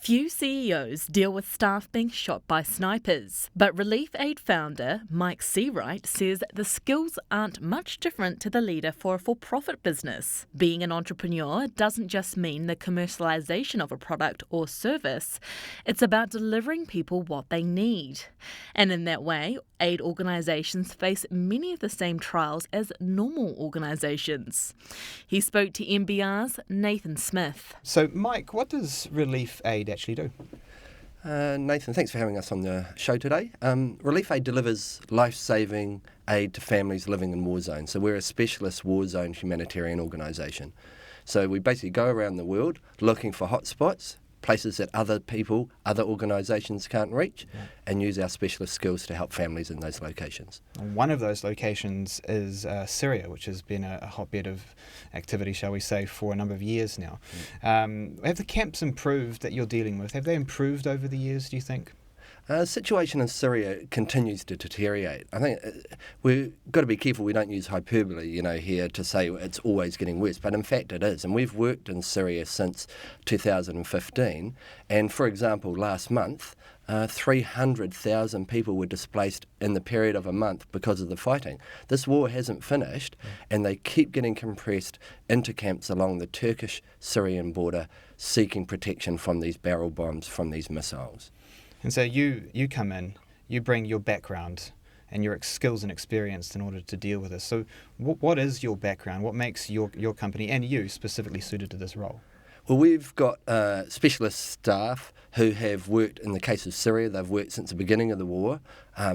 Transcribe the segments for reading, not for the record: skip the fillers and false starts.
Few CEOs deal with staff being shot by snipers, but Relief Aid founder Mike Seawright says the skills aren't much different to the leader for a for-profit business. Being an entrepreneur doesn't just mean the commercialisation of a product or service, it's about delivering people what they need. And in that way, aid organisations face many of the same trials as normal organisations. He spoke to MBR's Nathan Smith. So, Mike, what does Relief Aid actually do? Nathan, thanks for having us on the show today. Relief Aid delivers life-saving aid to families living in war zones. So we're a specialist war zone humanitarian organisation. So we basically go around the world looking for hotspots, places that other people, other organisations can't reach, and use our specialist skills to help families in those locations. One of those locations is Syria, which has been a hotbed of activity, shall we say, for a number of years now. Have the camps improved that you're dealing with? Have they improved over the years, do you think? The situation in Syria continues to deteriorate. I think we've got to be careful we don't use hyperbole, here to say it's always getting worse, but in fact it is. And we've worked in Syria since 2015, and for example, last month, 300,000 people were displaced in the period of a month because of the fighting. This war hasn't finished, and they keep getting compressed into camps along the Turkish-Syrian border, seeking protection from these barrel bombs, from these missiles. And so you come in, you bring your background and your skills and experience in order to deal with this. So what is your background? What makes your company and you specifically suited to this role? Well, we've got specialist staff who have worked, in the case of Syria, they've worked since the beginning of the war,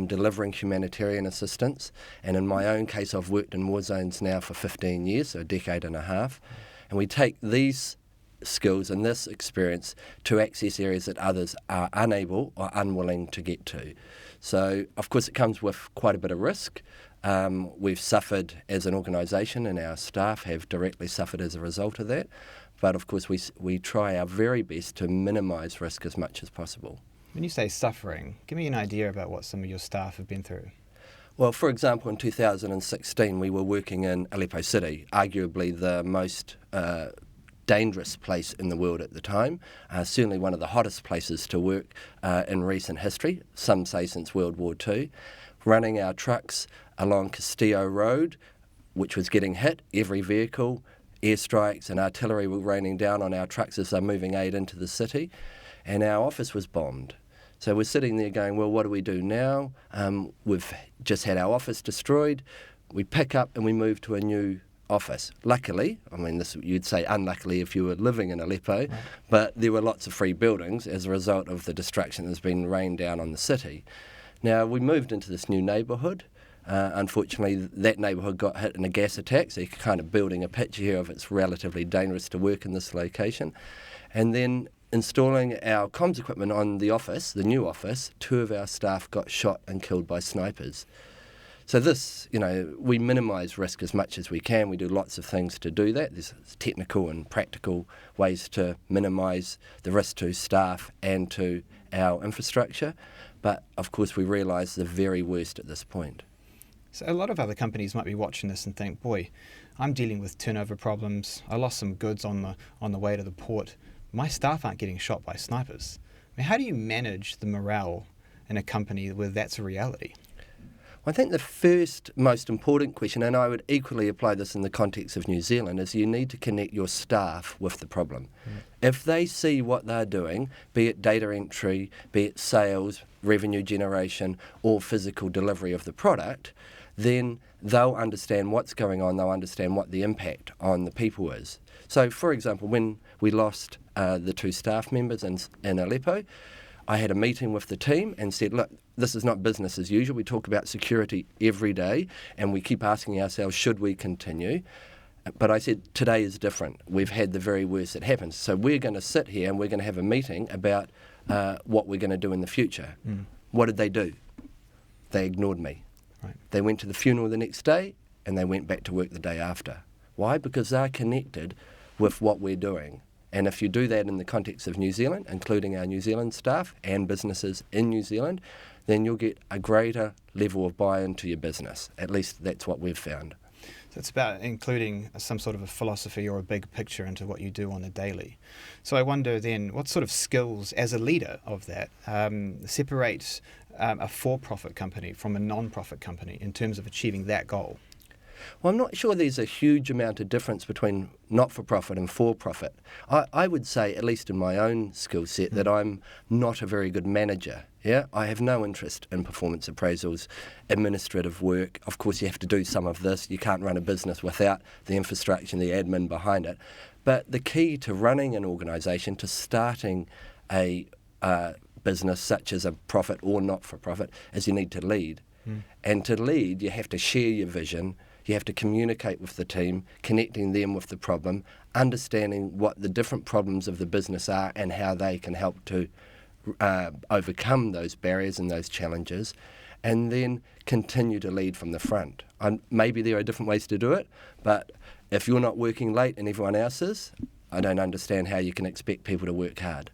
delivering humanitarian assistance. And in my own case, I've worked in war zones now for 15 years, so a decade and a half. And we take these skills and this experience to access areas that others are unable or unwilling to get to. So, of course, it comes with quite a bit of risk. We've suffered as an organisation, and our staff have directly suffered as a result of that. But, of course, we try our very best to minimise risk as much as possible. When you say suffering, give me an idea about what some of your staff have been through. Well, for example, in 2016, we were working in Aleppo City, arguably the most dangerous place in the world at the time, certainly one of the hottest places to work in recent history, some say since World War II, running our trucks along Castillo Road, which was getting hit, every vehicle, airstrikes and artillery were raining down on our trucks as they're moving aid into the city, and our office was bombed. So we're sitting there going, well, what do we do now? We've just had our office destroyed. We pick up and we move to a new office. Luckily, this you'd say unluckily if you were living in Aleppo, but there were lots of free buildings as a result of the destruction that's been rained down on the city. Now, we moved into this new neighbourhood. Unfortunately, that neighbourhood got hit in a gas attack, so you're kind of building a picture here of it's relatively dangerous to work in this location. And then installing our comms equipment on the office, the new office, 2 of our staff got shot and killed by snipers. So this, we minimise risk as much as we can. We do lots of things to do that. There's technical and practical ways to minimise the risk to staff and to our infrastructure. But, of course, we realise the very worst at this point. So a lot of other companies might be watching this and think, boy, I'm dealing with turnover problems. I lost some goods on the way to the port. My staff aren't getting shot by snipers. How do you manage the morale in a company where that's a reality? I think the first most important question, and I would equally apply this in the context of New Zealand, is you need to connect your staff with the problem. If they see what they're doing, be it data entry, be it sales, revenue generation, or physical delivery of the product, then they'll understand what's going on, they'll understand what the impact on the people is. So, for example, when we lost the 2 staff members in Aleppo, I had a meeting with the team and said, look, this is not business as usual. We talk about security every day and we keep asking ourselves, should we continue? But I said, today is different. We've had the very worst that happens. So we're going to sit here and we're going to have a meeting about what we're going to do in the future. What did they do? They ignored me. Right. They went to the funeral the next day and they went back to work the day after. Why? Because they're connected with what we're doing. And if you do that in the context of New Zealand, including our New Zealand staff and businesses in New Zealand, then you'll get a greater level of buy-in to your business. At least that's what we've found. So it's about including some sort of a philosophy or a big picture into what you do on a daily. So I wonder then, what sort of skills as a leader of that separates a for-profit company from a non-profit company in terms of achieving that goal? Well, I'm not sure there's a huge amount of difference between not-for-profit and for-profit. I would say, at least in my own skill set, that I'm not a very good manager. Yeah, I have no interest in performance appraisals, administrative work. Of course, you have to do some of this. You can't run a business without the infrastructure and the admin behind it. But the key to running an organisation, to starting a business such as a profit or not-for-profit, is you need to lead. And to lead, you have to share your vision. You have to communicate with the team, connecting them with the problem, understanding what the different problems of the business are and how they can help to overcome those barriers and those challenges, and then continue to lead from the front. Maybe there are different ways to do it, but if you're not working late and everyone else is, I don't understand how you can expect people to work hard.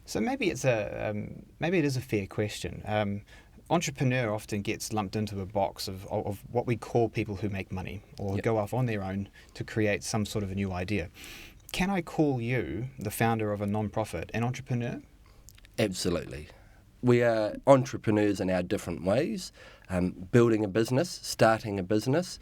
So maybe it is a fair question. Entrepreneur often gets lumped into a box of what we call people who make money or Yep. go off on their own to create some sort of a new idea. Can I call you, the founder of a non-profit, an entrepreneur? Absolutely. We are entrepreneurs in our different ways. Building a business, starting a business,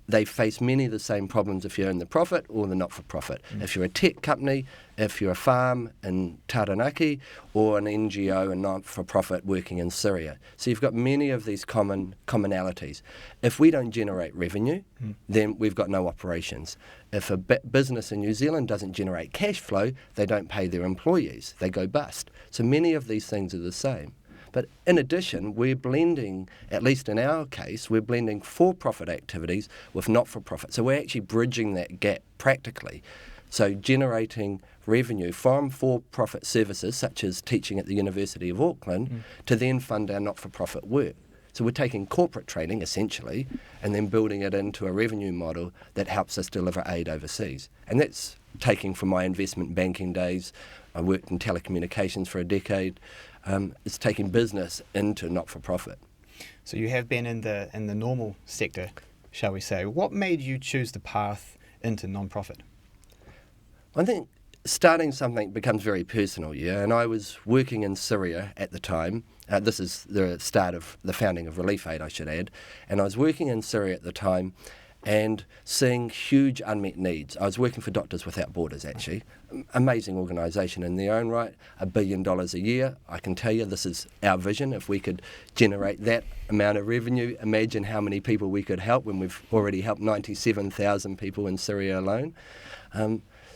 they face many of the same problems if you're in the profit or the not-for-profit. If you're a tech company, if you're a farm in Taranaki, or an NGO and not-for-profit working in Syria. So you've got many of these commonalities. If we don't generate revenue, then we've got no operations. If a business in New Zealand doesn't generate cash flow, they don't pay their employees. They go bust. So many of these things are the same. But in addition, we're blending, at least in our case, we're blending for-profit activities with not-for-profit. So we're actually bridging that gap practically. So generating revenue from for-profit services, such as teaching at the University of Auckland, to then fund our not-for-profit work. So we're taking corporate training, essentially, and then building it into a revenue model that helps us deliver aid overseas. And that's taking from my investment banking days. I worked in telecommunications for a decade. It's taking business into not-for-profit. So you have been in the normal sector, shall we say. What made you choose the path into non-profit? I think starting something becomes very personal, yeah. And I was working in Syria at the time. This is the start of the founding of Relief Aid, I should add. And I was working in Syria at the time and seeing huge unmet needs. I was working for Doctors Without Borders, actually. Amazing organisation in their own right, $1 billion a year. I can tell you this is our vision. If we could generate that amount of revenue, imagine how many people we could help when we've already helped 97,000 people in Syria alone.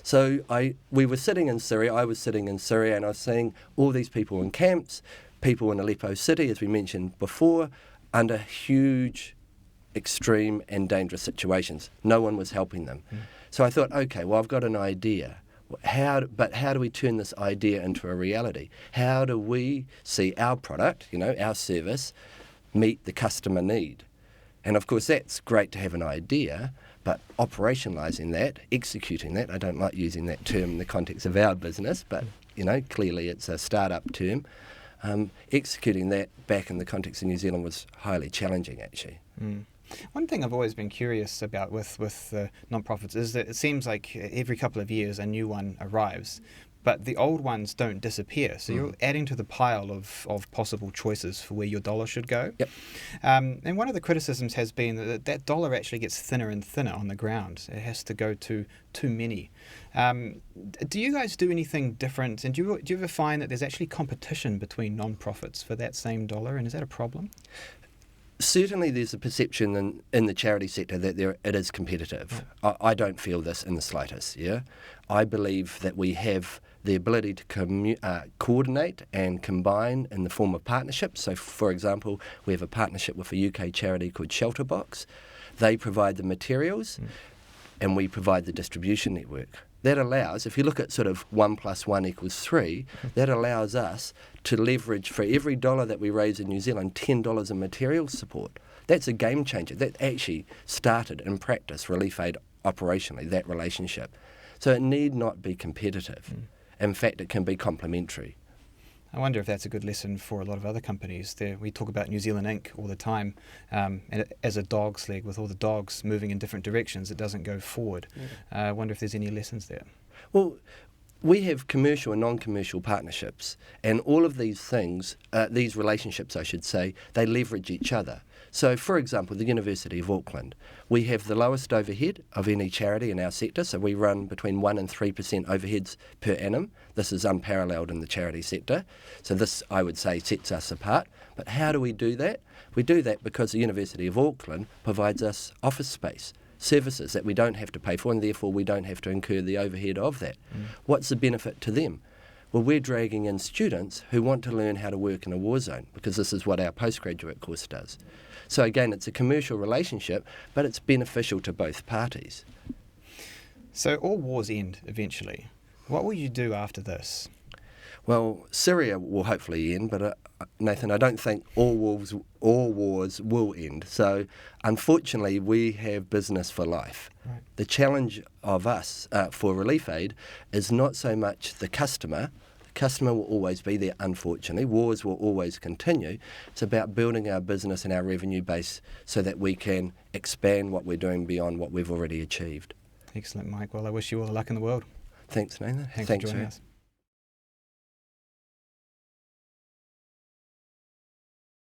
So we were sitting in Syria, I was sitting in Syria, and I was seeing all these people in camps, people in Aleppo City, as we mentioned before, under huge, extreme and dangerous situations. No one was helping them. So I thought, okay, well, I've got an idea. But how do we turn this idea into a reality? How do we see our product, our service, meet the customer need? And of course, that's great to have an idea, but operationalising that, executing that, I don't like using that term in the context of our business, but, clearly it's a startup term. Executing that back in the context of New Zealand was highly challenging, actually. One thing I've always been curious about with non-profits is that it seems like every couple of years a new one arrives, but the old ones don't disappear. So you're adding to the pile of possible choices for where your dollar should go. Yep. And one of the criticisms has been that dollar actually gets thinner and thinner on the ground. It has to go to too many. Do you guys do anything different? And do you ever find that there's actually competition between non-profits for that same dollar? And is that a problem? Certainly there's a perception in the charity sector that it is competitive. I don't feel this in the slightest. Yeah, I believe that we have the ability to coordinate and combine in the form of partnerships. So, for example, we have a partnership with a UK charity called Shelterbox. They provide the materials and we provide the distribution network. That allows, if you look at sort of 1 + 1 = 3, that allows us to leverage for every dollar that we raise in New Zealand, $10 in materials support. That's a game changer. That actually started in practice Relief Aid operationally, that relationship. So it need not be competitive. In fact, it can be complementary. I wonder if that's a good lesson for a lot of other companies. We talk about New Zealand Inc. all the time, and as a dog's leg, with all the dogs moving in different directions, it doesn't go forward. I wonder if there's any lessons there. Well, we have commercial and non-commercial partnerships, and all of these things, these relationships, I should say, they leverage each other. So, for example, the University of Auckland, we have the lowest overhead of any charity in our sector, so we run between 1% and 3% overheads per annum. This is unparalleled in the charity sector, so this, I would say, sets us apart. But how do we do that? We do that because the University of Auckland provides us office space, services that we don't have to pay for, and therefore we don't have to incur the overhead of that. What's the benefit to them? Well, we're dragging in students who want to learn how to work in a war zone, because this is what our postgraduate course does. So again, it's a commercial relationship, but it's beneficial to both parties. So all wars end eventually. What will you do after this? Well, Syria will hopefully end, but Nathan, I don't think all wars will end. So unfortunately, we have business for life. Right. The challenge of us for relief aid is not so much the customer. The customer will always be there, unfortunately. Wars will always continue. It's about building our business and our revenue base so that we can expand what we're doing beyond what we've already achieved. Excellent, Mike. Well, I wish you all the luck in the world. Thanks, Nathan. Thanks for joining us.